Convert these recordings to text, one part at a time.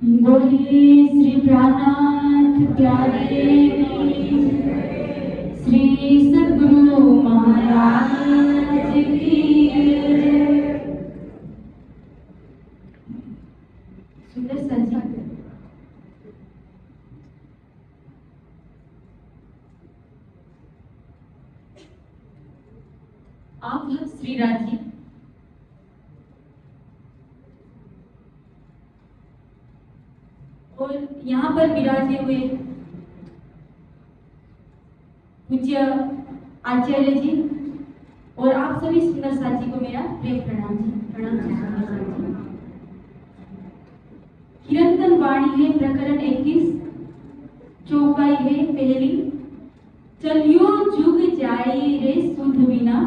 बोलिए श्री प्राणनाथ प्यारे श्री सद्गुरु महाराज की जय। सुंदर सजी आप श्री राज जी और यहाँ पर विराजे हुए पूज्य आचार्य जी और आप सभी सुंदर साथी को मेरा प्रेम प्रणाम जी। प्रणाम जी सुंदर साथी। कीर्तन वाणी है प्रकरण 21 चौपाई है पहली। चलियो जुग जाए रे सुध बिना,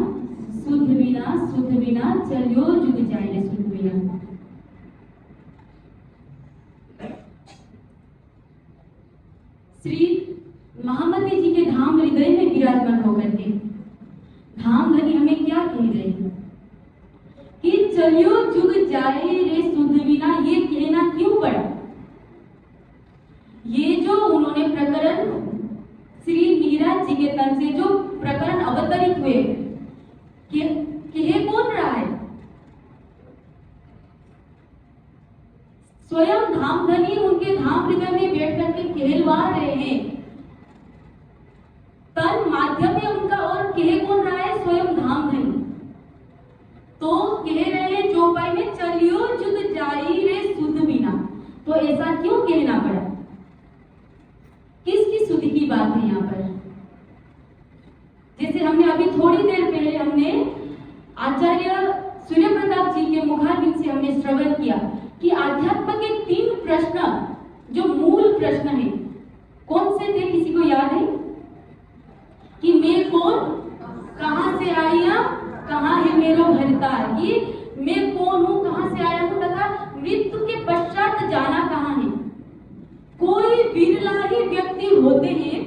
सुध बिना, सुध बिना, चलियो जुग जाए रे सुध बिना। श्री महामती जी के धाम हृदय में विराजमान होकर के धाम धनी हमें क्या कह रहे हैं कि चलियो जुग जाए रे सुध बिना। ये कहना क्यों पड़ा? ये जो उन्होंने प्रकरण श्री मीरा जी के तन से जो प्रकरण अवतरित हुए कहे कौन रहा है? स्वयं धाम धनी उनके धाम हृदय में बैठ करके कहलवा रहे हैं। तन माध्यम में उनका और कहे कौन रहा है? स्वयं धाम धनी। तो कह रहे हैं चौपाई में चलियो जुग जाई रे सुध बिना। तो ऐसा क्यों कहना पड़ा? किसकी सुध की बात है यहाँ पर? जैसे हमने अभी थोड़ी देर पहले हमने आचार्य सूर्य प्रताप जी के मुखारबिंद से हमने श्रवण किया कि आध्यात्म के 3 प्रश्न जो मूल प्रश्न है कौन से थे? किसी को याद है कि मैं कौन, कहां से आया, कहां है मेरो भरता? ये मैं कौन हूं, कहां से आया हूं तथा मृत्यु के पश्चात जाना कहां है? कोई बिरला ही व्यक्ति होते हैं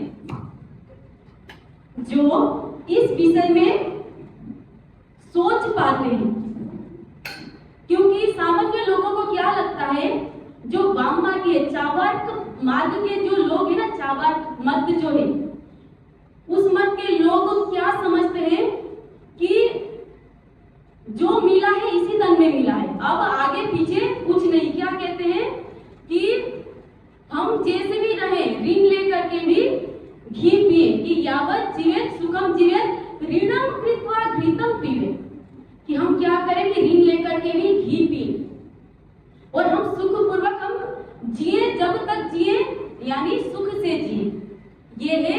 जो इस विषय में सोच पाते हैं, क्योंकि सामान्य लोगों को क्या लगता है, जो वाम मार्ग के चावार्क मार्ग के जो लोग हैं ना, चावार्क मत जो है, उस मत के लोग क्या समझते हैं कि जो मिला है इसी तन में मिला है, अब आगे पीछे कुछ नहीं। क्या कहते हैं कि हम जैसे भी रहे ऋण लेकर के भी घी पिए, कि यावत जीवेत सुखम जीवेत ऋणम कृत्वा घृतम पीवे, कि हम क्या करें कि ऋण लेकर के भी घी पिए और हम सुख पूर्वक हम जिए, जब तक जिए यानी सुख से जिए। ये है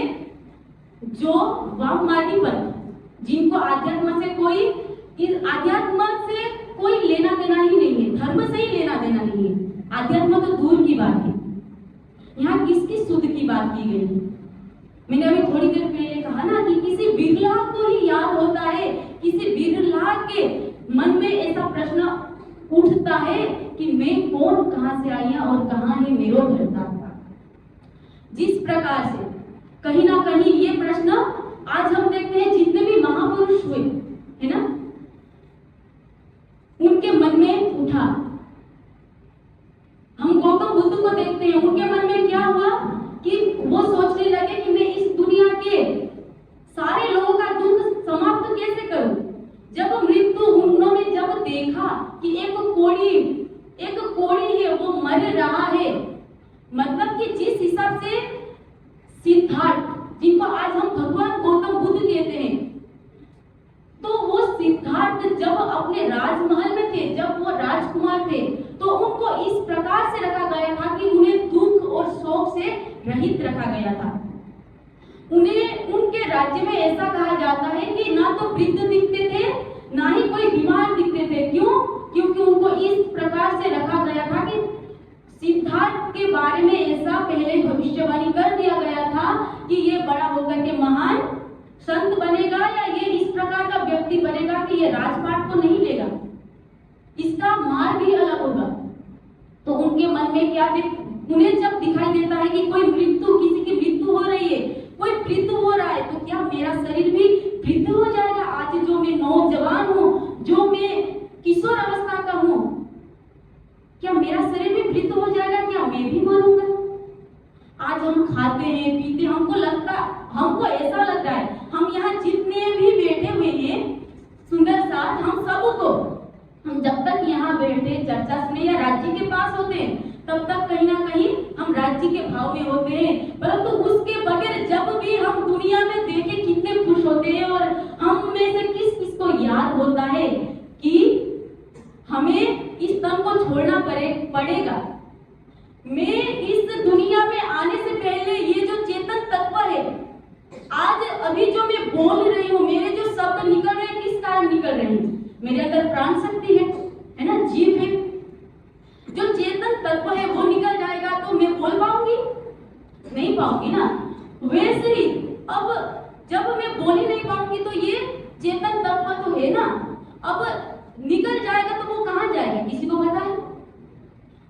जो वाममार्गी पंथ, जिनको आध्यात्म से कोई, इस आध्यात्म से कोई लेना देना ही नहीं है, धर्म से ही लेना देना नहीं है। आध्यात्म तो दूर की बात है। यहाँ किसकी सुध की बात की गई है? मैंने अभी थोड़ी देर पहले कहा ना कि किसी बिरला को ही याद होता है, किसी बिरला के मन में ऐसा प्रश्न उठता है कि मैं कौन, कहां से आई और कहां है मेरो भरता। जिस प्रकार से कहीं ना कहीं ये प्रश्न आज हम देखते हैं, जितने भी महापुरुष हुए है ना, उनके मन में उठा। हम गौतम बुद्ध को देखते हैं, उनके मन में क्या हुआ कि वो सोचने लगे कि मैं इस दुनिया के सारे लोगों का दुख समाप्त कैसे करूं। जब मृत्यु उन्होंने जब देखा कि एक कोड़ी है वो मर रहा है, मतलब कि जिस हिसाब से सिद्धार्थ, जिनको आज हम भगवान गौतम बुद्ध कहते हैं, तो वो सिद्धार्थ जब अपने राजमहल में थे, जब वो राजकुमार थे, तो उनको इस प्रकार से रखा गया था कि उन्हें दुख और शोक से रहित रखा गया था। उन्हें उनके राज्य में ऐसा कहा जाता है कि ना तो वृद्ध दिखते थे, ना ही कोई बीमार दिखते थे। क्यों? क्योंकि उनको इस प्रकार से रखा गया था कि सिद्धार्थ के बारे में ऐसा पहले भविष्यवाणी कर दिया गया था कि ये बड़ा होकर के महान संत बनेगा या ये इस प्रकार का व्यक्ति बनेगा कि ये राजपाट को नहीं लेगा, इसका मार्ग ही अलग होगा। तो उनके मन में क्या उन्हें जब दिखाई देता है कि कोई मृत्यु, किसी की मृत्यु हो रही है, कोई मृत्यु हो रहा है, तो क्या मेरा शरीर भी मृत्यु हो जाएगा? आज जो मैं नौजवान हूँ, जो मैं किशोर अवस्था का हूँ, क्या मेरा शरीर भी मृत्यु हो जाएगा? क्या आज हम सबको, हम जब तक यहाँ बैठे चर्चा सुने या राज्य के पास होते हैं तब तक कहीं ना कहीं हम राज्य के भाव में होते हैं, परंतु उसके बगैर जब भी हम दुनिया में देखे कितने खुश होते हैं और हम में से किस किस को याद होता है कि हमें इस तन को छोड़ना पड़ेगा। मैं इस दुनिया में आने से पहले ये जो चेतन तत्व है, आज अभी जो मैं बोल रही हूँ, मेरे जो शब्द निकल रहे हैं, किस कारण निकल रहे हैं? मेरे अंदर प्राण शक्ति है ना, जीव है। जो चेतन तत्व है वो निकल जाएगा तो मैं बोल पाऊंगी? नहीं पाऊंगी ना। वैसे ही अब जब मैं बोल ही नहीं पाऊंगी तो ये चेतन तत्व तो है ना, अब निकल जाएगा तो वो कहाँ जाएगा? किसी को पता है?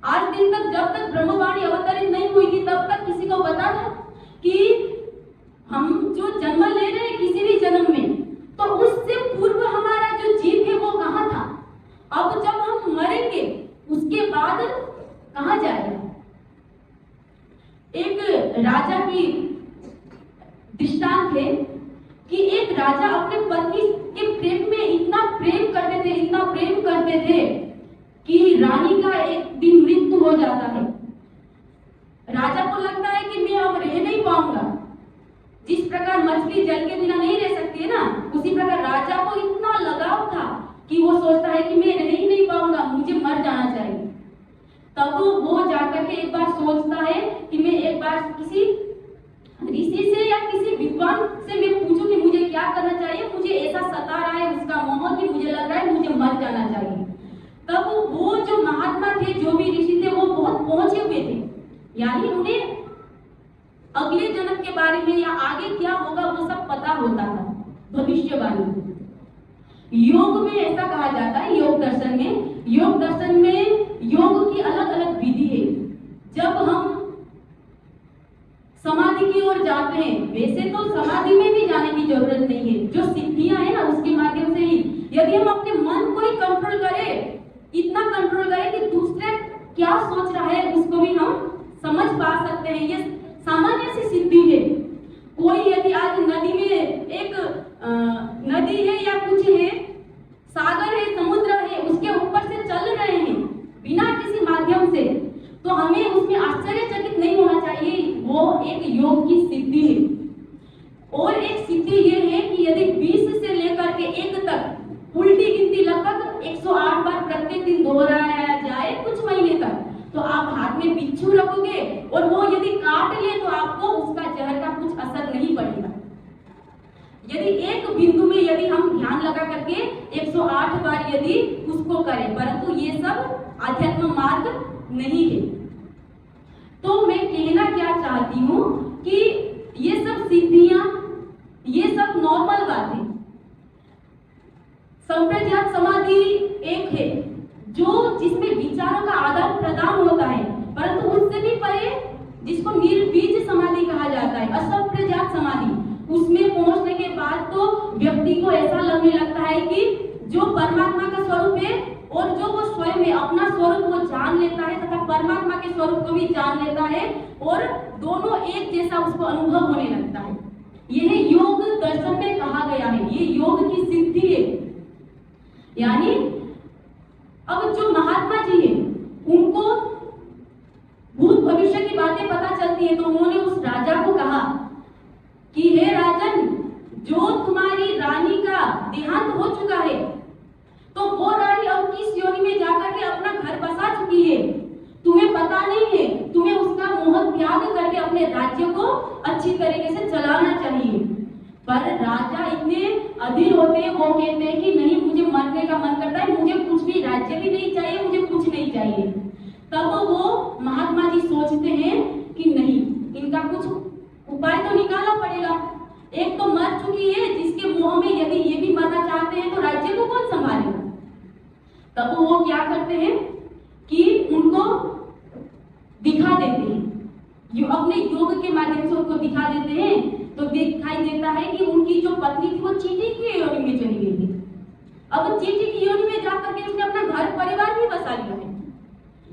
आज दिन तक जब तक ब्रह्मवाणी अवतरित नहीं हुई थी तब तक किसी को पता था कि हम जो जन्म ले रहे हैं किसी भी जन्म में, तो उससे पूर्व हमारा जो जीव है वो कहाँ था? अब जब हम मरेंगे उसके बाद कहाँ जाएगा? एक राजा की दृष्टांत है कि एक राजा अपने पत्नी के प्रेम में इतना प्रेम करते थे कि रानी का एक दिन मृत्यु हो जाता है। राजा को लगता है कि मैं अब रह नहीं पाऊंगा। जिस प्रकार मछली जल के बिना नहीं रह सकती है ना, उसी प्रकार राजा को इतना लगाव था कि वो सोचता है कि मैं रह ही नहीं पाऊंगा, मुझे मर जाना चाहिए। तब वो जाकर के एक बार सोचता है कि मैं एक बार किसी ऋषि से या किसी विद्वान से मैं पूछूं कि मुझे क्या करना चाहिए, मुझे ऐसा सता रहा है उसका मोह कि मुझे लग रहा है मुझे मर जाना चाहिए। तब वो जो महात्मा थे, जो भी ऋषि थे, वो बहुत पहुंचे हुए थे, यानी उन्हें अगले जन्म के बारे में या आगे क्या होगा वो सब पता होता था, भविष्यवाणी। योग में ऐसा कहा जाता है, योग दर्शन में योग की अलग अलग विधि है। जब हम समाधि की ओर जाते हैं, वैसे तो समाधि में भी जाने की जरूरत नहीं है, जो सिद्धियां है ना उसके माध्यम से ही यदि हम अपने मन को ही कंट्रोल करें, इतना कंट्रोल करें कि दूसरे क्या सोच रहा है उसको भी हम समझ पा सकते हैं। ये सामान्य सी सिद्धि है। कोई यदि आज नदी में एक नदी है या कुछ है, सागर है, समुद्र है, उसके ऊपर से चल रहे हैं बिना किसी माध्यम से, तो हमें उसमें आश्चर्यचकित नहीं होना चाहिए। वो एक योग की सिद्धि है। और एक सिद्धि ये है कि यदि 20 से लेकर के 1 तक उल्टी गिनती लगभग 108 बार प्रत्येक दिन दोहराया जाए कुछ महीने तक, तो आप हाथ में बिच्छू रखोगे और वो यदि काट ले तो आपको उसका जहर का कुछ असर नहीं पड़ेगा। यदि एक बिंदु में यदि हम ध्यान लगा करके 108 बार यदि उसको करें, परंतु ये सब आध्यात्म मार्ग नहीं है। तो मैं कहना क्या चाहती हूँ कि ये सब सिद्धियां, ये सब नॉर्मल बात है। संप्रज्ञात समाधि एक है जो जिसमें विचारों का आदान प्रदान होता है, परंतु उससे भी परे जिसको निर्बीज समाधि कहा जाता है, असंप्रज्ञात समाधि, उसमें पहुंचने के बाद तो व्यक्ति को ऐसा लगने लगता है कि जो परमात्मा का स्वरूप है और जो वो स्वयं है, अपना स्वरूप वो जान लेता है तथा परमात्मा के स्वरूप को भी जान लेता है और दोनों एक जैसा उसको अनुभव होने लगता है। यह योग दर्शन में कहा गया है, ये योग की सिद्धि है। यानी अब जो महात्मा जी है उनको भूत भविष्य की बातें पता चलती है, तो उन्होंने उस राजा को कहा कि हे राजन, जो तुम्हारी रानी का देहांत हो चुका है, तो वो रानी अब किस योनि में जाकर के अपना घर बसा चुकी है, तुम्हें पता नहीं है। तुम्हें उसका मोह त्याग करके अपने राज्य को अच्छी तरीके से चलाना चाहिए। पर राजा इतने अधीर होते हैं, वो कहते हैं कि नहीं, मुझे मरने का मन करता है, मुझे कुछ भी राज्य भी नहीं चाहिए, मुझे कुछ नहीं चाहिए। तब वो महात्मा जी सोचते हैं कि नहीं, इनका कुछ उपाय तो निकालना पड़ेगा। एक तो मर चुकी है, जिसके मोह में यदि ये भी मरना चाहते हैं तो राज्य को कौन संभालेगा। तब वो क्या करते हैं कि उनको दिखा देते हैं, जो अपने योग के माध्यम से उनको दिखा देते हैं, तो दिखाई देता है कि उनकी जो पत्नी थी वो चींटी की योनि में चली गई थी। अब चींटी की योनि में जाकर के उसने अपना घर परिवार भी बसा लिया है।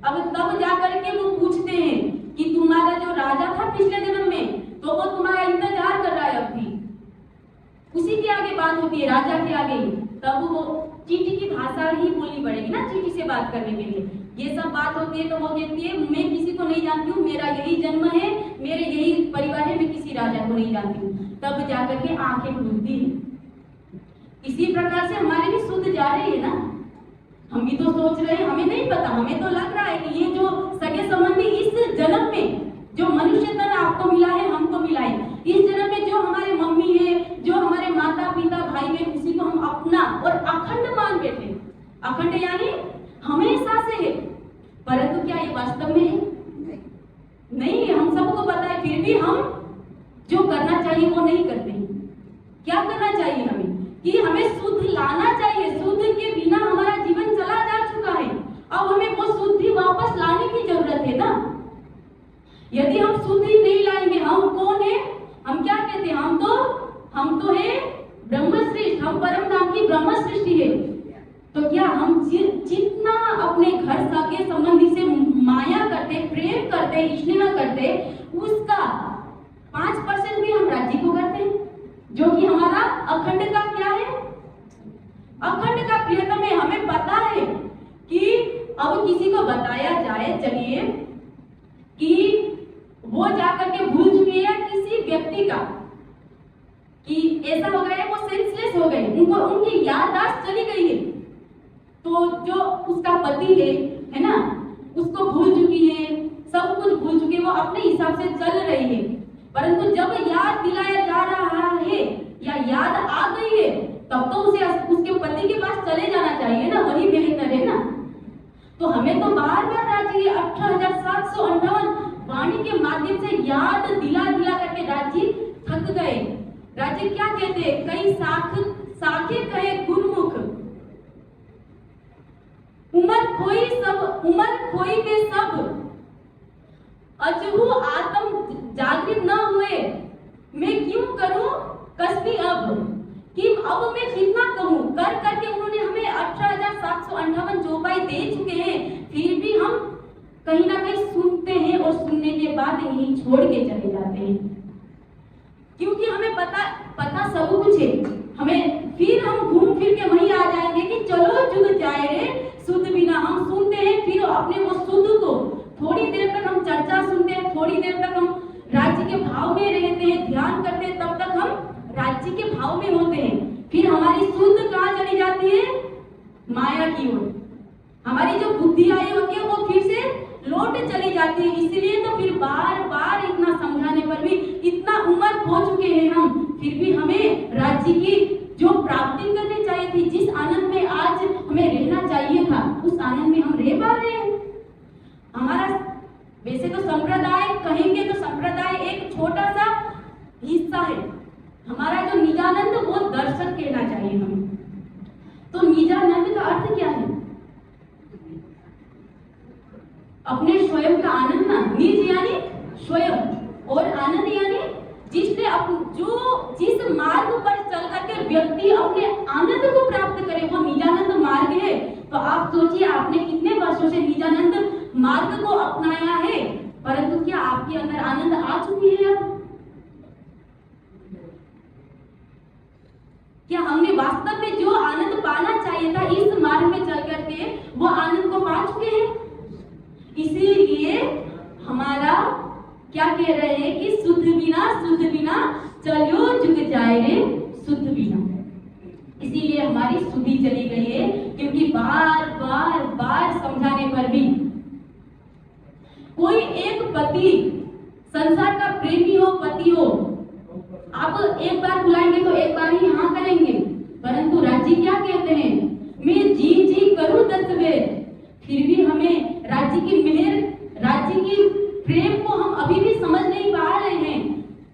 अब तब जाकर के वो पूछते हैं कि तुम्हारा जो राजा था पिछले जन्म में, तो वो तुम्हारा इंतजार कर रहा है। अब भी उसी के आगे बात होती है, राजा के आगे। तब वो चींटी की भाषा ही बोलनी पड़ेगी ना चींटी से बात करने के लिए। ये सब बात होती है तो वो कहती है मैं किसी को नहीं जानती हूँ, मेरा यही जन्म है, मेरे यही परिवार है, मैं किसी राजा को नहीं जानती हूँ। तब जाकर के आंखें खुलती है। इसी प्रकार से हमारे भी शुद्ध जा रही है ना। हम भी तो सोच रहे हैं, हमें नहीं पता, हमें तो लग रहा है कि ये जो सगे संबंधी इस जन्म में जो मनुष्य तन आपको मिला है, हमको मिला है, इस जन्म में जो हमारे मम्मी है, जो हमारे माता पिता भाई बहन, उसी को हम अपना और अखंड मान बैठे। अखंड यानी हमेशा से है, परंतु क्या ये वास्तव में है? नहीं है, हम सबको पता है, फिर भी हम जो करना चाहिए वो नहीं करते। क्या करना चाहिए हमें? कि हमें शुद्ध लाना चाहिए। शुद्ध के बिना हमारा जीवन चला जा चुका है, अब हमें वो शुद्धि वापस लाने की जरूरत है ना। यदि हम शुद्धि नहीं लाएंगे, हम कौन है? हम क्या कहते हैं? हम तो है ब्रह्मश्रेष्ठ, हम परम धाम की ब्रह्म सृष्टि है। तो क्या हम जितना अपने घर सगे संबंधी से माया करते, प्रेम करते, स्नेह करते, उसका 5% भी हम राज्य को करते हैं, जो कि हमारा अखंड का क्या है? अखंड का प्रियतम है। हमें पता है कि अब किसी को बताया जाए, चलिए, कि वो जाकर के भूल चुकी है किसी व्यक्ति का कि ऐसा हो गया है, वो सेंसलेस हो गए, उनकी याददाश्त चली गई है, तो जो उसका पति है ना, उसको भूल चुकी है, सब कुछ भूल चुकी है, वो अपने हिसाब से चल रही है। परंतु जब याद दिलाया जा रहा है या याद आ गई है, तब तो उसे उसके पति के पास चले जाना चाहिए ना, वही बेहतर है ना। तो हमें तो बार बार राज्य 18,758 वाणी के माध्यम से याद दिला करके राज्य थक गए। राज्य क्या कहते हैं? कई साखे कहे गुरमुख, उमर खोई के सब, अजहू आत्म जागृत न हुए, मैं क्यों करूं कसबी अब, कि अब मैं कितना कहूं, कर करके उन्होंने हमें 18,758 चौपाई दे चुके हैं, फिर भी हम कहीं ना कहीं सुनते हैं और सुनने के बाद यहीं छोड़ के चले जाते हैं, क्योंकि हमें पता सब कुछ है। हमें फिर हम घूम फिर के वहीं आ जाएंगे कि चलो जुग जाए रे शुद्ध बिना। हम सुनते हैं, फिर अपने वो शुद्ध को थोड़ी देर तक हम चर्चा सुनते हैं, थोड़ी देर तक हम राज्य के भाव में रहते हैं, ध्यान करते हैं, तब तक हम राज्य के भाव में होते हैं। फिर हमारी शुद्ध कहाँ चली जाती है? माया की ओर। हमारी जो बुद्धि आई होती है वो फिर से लौट चली जाती है। इसलिए तो फिर बार बार इतना समझाने पर भी, इतना उम्र हो चुके हैं हम, फिर भी हमें राज्य की जो प्राप्ति करनी चाहिए थी, जिस आनंद में आज हमें रहना चाहिए था, उस आनंद में हम रह पा रहे हैं। हमारा वैसे तो संप्रदाय कहेंगे तो संप्रदाय एक छोटा सा हिस्सा है। हमारा जो निजानंद वो दर्शक कहना चाहिए हमें। तो निजानंद का अर्थ क्या है? अपने स्वयं का आनंद ना। निज यानी स्वयं और आनंद यानी जिसने जिस मार्ग पर चल करके व्यक्ति अपने आनंद को प्राप्त करे, वो निजानंद मार्ग है। तो आप सोचिए, आपने कितने वर्षों से निजानंद मार्ग को अपनाया है, परंतु क्या आपके अंदर आनंद आ चुकी है? अब क्या हमने वास्तव में जो आनंद पाना चाहिए था इस मार्ग में चल करके वो आनंद को पा चुके हैं? इसीलिए हमारा क्या कह रहे हैं कि शुद्ध बिना चलो जुग जाए रे शुद्ध बिना। इसीलिए हमारी शुद्धि चली गई है, क्योंकि बार समझाने पर भी कोई एक पति, संसार का प्रेमी हो, पति हो, आप एक बार बुलाएंगे तो एक बार ही हाँ करेंगे, परंतु राज्य क्या कहते हैं? मैं जी करूं 10 बेर, फिर भी हमें राज्य की मेहर, राज्य की प्रेम को हम अभी भी समझ नहीं पा रहे हैं।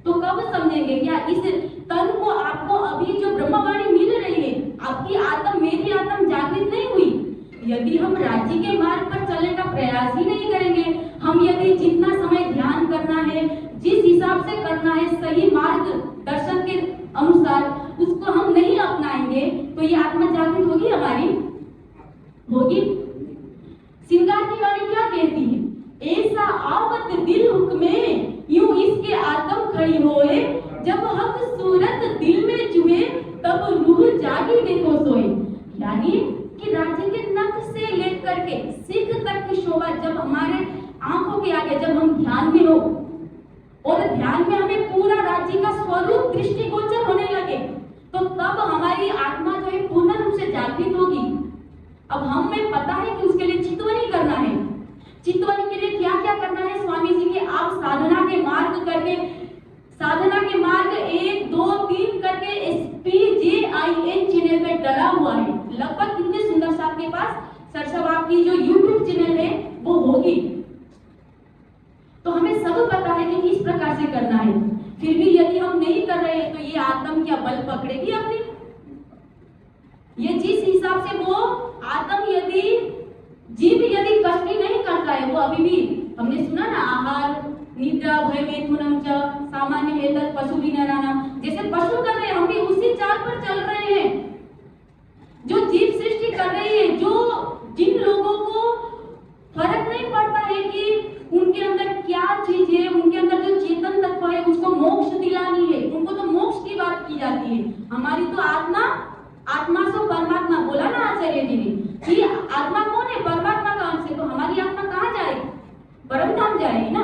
तो कब समझेंगे? क्या इस तन को आपको अभी जो ब्रह्मवाणी मिल रही है, आपकी आत्म, मेरी आत्म जागृत नहीं हुई? यदि हम राज्य के मार्ग पर चलने का प्रयास ही नहीं करेंगे, हम यदि जितना समय ध्यान करना है, जिस हिसाब से करना है, सही मार्ग दर्शन के अनुसार उसको हम नहीं अपनाएंगे, तो ये आत्मा जागृत होगी हमारी? होगी? श्रृंगार की वाणी क्या कहती है? ऐसा आवत दिल हुक्मे, यूं इसके आत्म खड़ी होए, जब हक सूरत दिल में चुहे, तब रूह जागी देखो सोए। यानी कि राज्य के नख से लेकर के सिख तक की शोभा जब हमारे आंखों के आगे, जब हम ध्यान में हो और ध्यान में हमें पूरा राज्य का स्वरूप दृष्टिगोचर होने लगे, तो तब हमारी आत्मा जो है पूर्ण रूप से जागृत होगी। अब हमें पता है कि उसके लिए चितवनी करना है। चितवनी के लिए क्या क्या करना है? स्वामी जी के आप साधना के मार्ग करके, साधना के मार्ग 1, 2, 3 करके SPJIN चैनल पे डला हुआ है। लगभग कितने सुंदर से आपके पास सरसव आपकी जो YouTube चैनल है वो होगी, तो हमें सब पता है कि किस प्रकार से करना है। फिर भी यदि हम नहीं कर रहे हैं तो ये आत्म क्या बल पकड़ेगी अपनी? ये जिस हिसाब से वो आत्म यदि जीव यदि कष्टी नहीं करता है, वो अभी भी हमने सुना ना, आहार निद्रा भय मैथुनम च सामान्य एतत् पशु विनराणाम, जैसे पशु कर रहे हैं हम भी उसी चाल पर चल रहे हैं। जो जीव सृष्टि कर रही है, जो जिन लोगों को फर्क नहीं पड़ता है कि उनके अंदर क्या चीज है, उनके अंदर जो चेतन तत्व है उसको मोक्ष दिलानी है, उनको तो मोक्ष की बात की जाती है। हमारी तो आत्मा, आत्मा सो परमात्मा बोला ना आचार्य जी ने कि आत्मा कौन है? परमात्मा का अंश है। तो हमारी आत्मा कहाँ जाएगी? परम धाम जाएगी ना।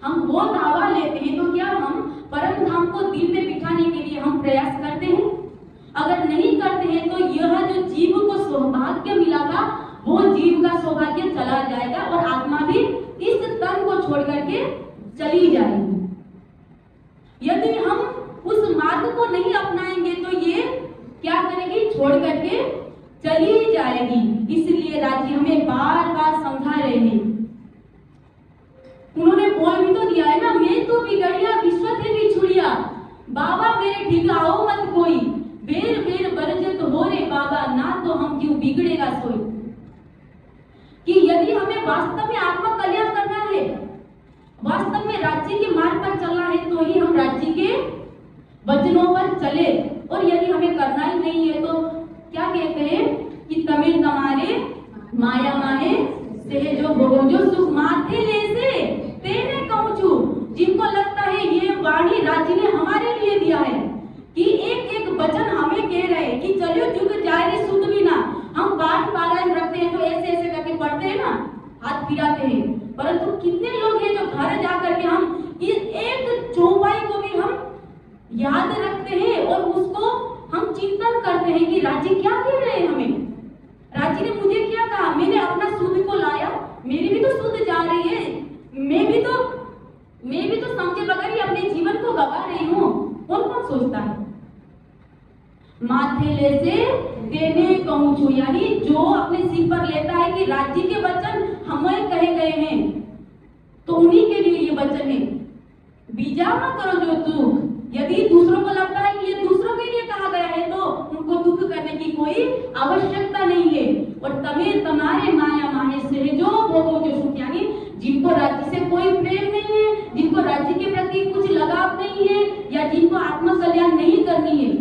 हम वो दावा लेते हैं तो क्या हम परम धाम को दिल में बिठाने के लिए हम प्रयास करते हैं? अगर नहीं करते हैं तो यह जो जीव को सौभाग्य मिला था वो जीव का सौभाग्य चला जाएगा और आत्मा भी इस तन को छोड़ करके चली जाएगी। यदि हम उस मार्ग को नहीं अपनाएंगे तो ये क्या करेगी? छोड़ करके चली जाएगी। इसलिए राज्य हमें बार बार समझा रहे हैं। उन्होंने बोल भी तो दिया है ना, मैं तो बिगड़िया विश्व थे बिछुड़िया, बाबा मेरे ठीक आओ मत कोई, बेर बेर बरजत हो रे बाबा, ना तो हम क्यों बिगड़ेगा सोई। कि यदि हमें वास्तव में आत्मा कल्याण करना है, वास्तव में राज्य के मार्ग पर चलना है, तो ही हम राज्य के वचनों पर चले। और यदि हमें करना ही नहीं है तो क्या कहते हैं कि तमिल तमारे माया माहे सहजो भोगो सुख माथे ले से तेने कहूँ। जिनको लगता है ये वाणी राज्य ने हमारे लिए दिया है कि एक एक वचन हमें कह रहे हैं कि चलो जुग जाए रे सुध भी ना, हम पाठ पारायण रखते हैं तो ऐसे ऐसे करके पढ़ते हैं ना, हाथ फिराते हैं, परंतु कितने लोग हैं जो घर जाकर के हम इस एक चौपाई को भी हम याद रखते हैं और उसको हम चिंतन करते हैं कि राज्य क्या कह रहे हैं हमें, राज्य ने मुझे क्या कहा, मैंने अपना सुध को लाया, मेरी भी तो सुध जा रही है, मैं भी तो समझे बगैर ही अपने जीवन को गवा रही हूँ। कौन कौन सोचता है? माथे ले से देने कहूँ, यानी जो अपने सिर पर लेता है कि राज्य के वचन हमें कहे गए हैं तो उन्हीं के लिए ये वचन है। बीजा मत करो जो दुख, यदि दूसरों को लगता है कि ये दूसरों के लिए कहा गया है तो उनको दुख करने की कोई आवश्यकता नहीं है। और तमें तुम्हारे माया माहे से जो भोगो जो सुख, यानी जिनको राज्य से कोई प्रेम नहीं है, जिनको राज्य के प्रति कुछ लगाव नहीं है, या जिनको आत्म कल्याण नहीं करनी है,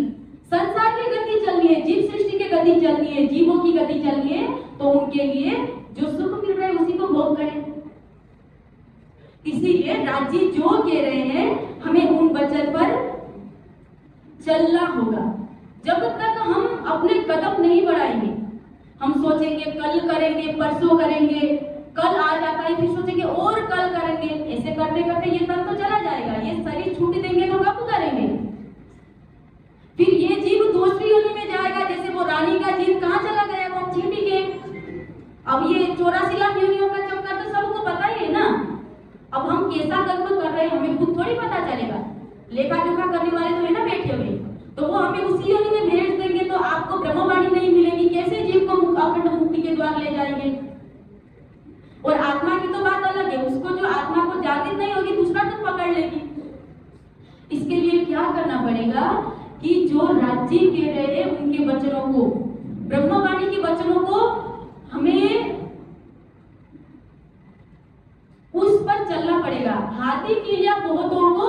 संसार की गति चलनी है, जीव सृष्टि की गति चलनी है, जीवों की गति चलनी है, तो उनके लिए जो सुख मिल रहा है उसी को भोग करें। इसीलिए राज्य जो कह रहे हैं हमें उन वचन पर चलना होगा। जब तक हम अपने कदम नहीं बढ़ाएंगे, हम सोचेंगे कल करेंगे, परसों करेंगे, कल आ जाता है फिर सोचेंगे और कल करेंगे, ऐसे करते करते ये तन तो चला जाएगा, ये शरीर छूट देंगे तो कब करेंगे? फिर ये जीव दूसरी योनि में जाएगा, जैसे वो रानी का जीव कहाँ चला गया, वो चींटी के। अब ये 84 लाख योनियों का चक्कर तो सबको पता ही है ना। अब हम कैसा कर्म कर रहे हैं हमें खुद थोड़ी पता चलेगा, लेखा जोखा करने वाले तो है ना बैठे हुए, तो वो हमें उसी योनि में भेज देंगे तो आपको ब्रह्मवाणी नहीं मिलेगी, कैसे जीव को अखंड मुक्ति के द्वार ले जाएंगे। और आत्मा की तो बात अलग है, उसको जो आत्मा को जागृत नहीं होगी दूसरा तो पकड़ लेगी। इसके लिए क्या करना पड़ेगा कि जो राज्य कह रहे हैं उनके वचनों को, ब्रह्मवाणी के वचनों को हमें उस पर चलना पड़ेगा। हाथी किया बहुतों को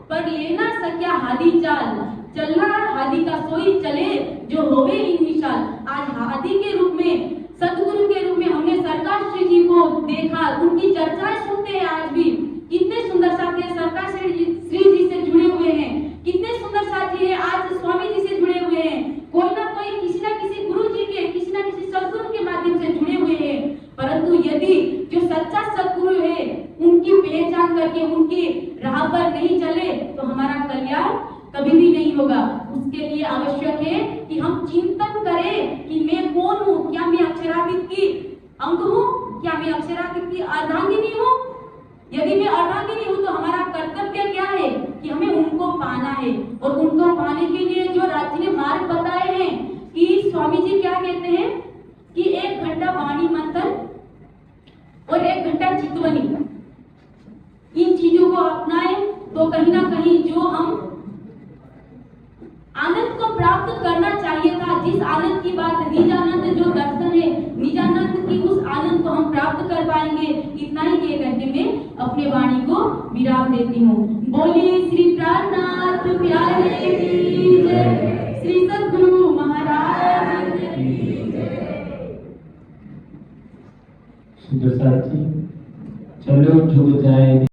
पर लेना सक्या हादी चाल, चलना हादी का सोई चले जो होवे इन मिसाल। आज हादी के रूप में, सदगुरु के रूप में हमने सरकार श्री जी को देखा, उनकी चर्चाएं सुनते हैं। आज भी कितने सुंदर साथी सरकार श्री जी से जुड़े हुए हैं, कितने सुंदर साथी है आज स्वामी जी से जुड़े हुए हैं। कोई ना कोई किसी ना किसी गुरु पर नहीं चले तो हमारा कल्याण कभी भी नहीं होगा। उसके लिए आवश्यक है कि हम चिंतन करें कि मैं कौन हूँ, क्या मैं अक्षरातीत की अंग हूँ, क्या मैं अक्षरातीत की अर्धांगिनी हूँ। यदि मैं अर्धांगिनी हूँ तो हमारा कर्तव्य क्या है कि हमें उनको पाना है। और उनको पाने के लिए जो राज्य ने मार्ग बताए हैं कि स्वामी जी क्या कहते हैं कि 1 घंटा वाणी मंथन और 1 घंटा चितवनी, इन चीजों को अपनाएं तो कहीं ना कहीं जो हम आनंद को प्राप्त करना चाहिए था, जिस आनंद की बात निजानंद जो दर्शन है, निजानंद की उस आनंद को हम प्राप्त कर पाएंगे। इतना ही कह करके मैं अपने वाणी को विराम देती हूँ। बोलिए श्री प्राणनाथ प्यारे की जय, श्री सद्गुरु महाराज की जय। सुंदर साथी, चलो झुक जाए।